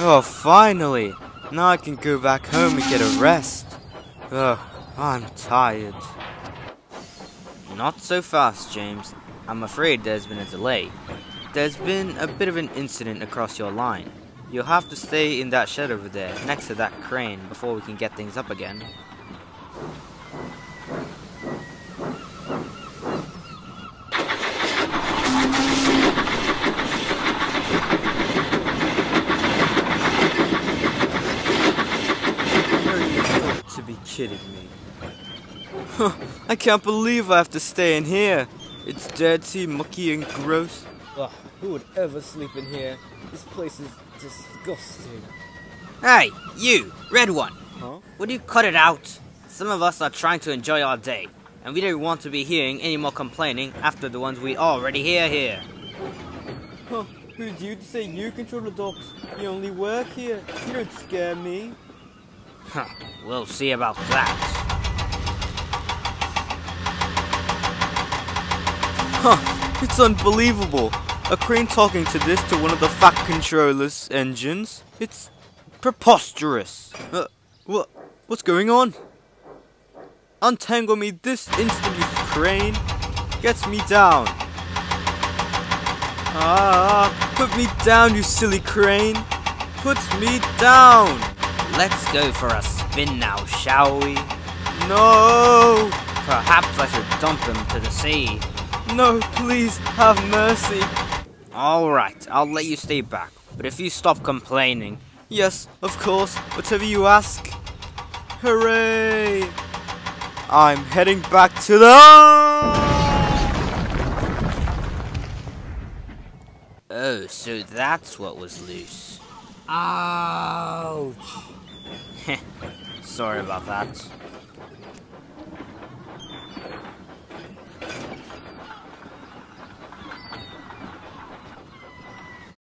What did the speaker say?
Oh, finally! Now I can go back home and get a rest. Ugh, I'm tired. Not so fast, James. I'm afraid there's been a delay. There's been a bit of an incident across your line. You'll have to stay in that shed over there, next to that crane, before we can get things up again. To be kidding me. I can't believe I have to stay in here. It's dirty, mucky and gross. Ugh, who would ever sleep in here? This place is disgusting. Hey, you, red one. Huh? Would you cut it out? Some of us are trying to enjoy our day, and we don't want to be hearing any more complaining after the ones we already hear here. Huh, who's you to say you control the docks? You only work here. You don't scare me. Huh, we'll see about that. Huh, it's unbelievable. A crane talking to one of the Fat Controller's engines. It's preposterous. What's going on? Untangle me this instant, you crane. Gets me down. Put me down, you silly crane. Puts me down. Let's go for a spin now, shall we? No! Perhaps I should dump him to the sea. No, please, have mercy. Alright, I'll let you stay back, but if you stop complaining... Yes, of course, whatever you ask. Hooray! I'm heading back to the... Oh, so that's what was loose. Ouch! Sorry about that.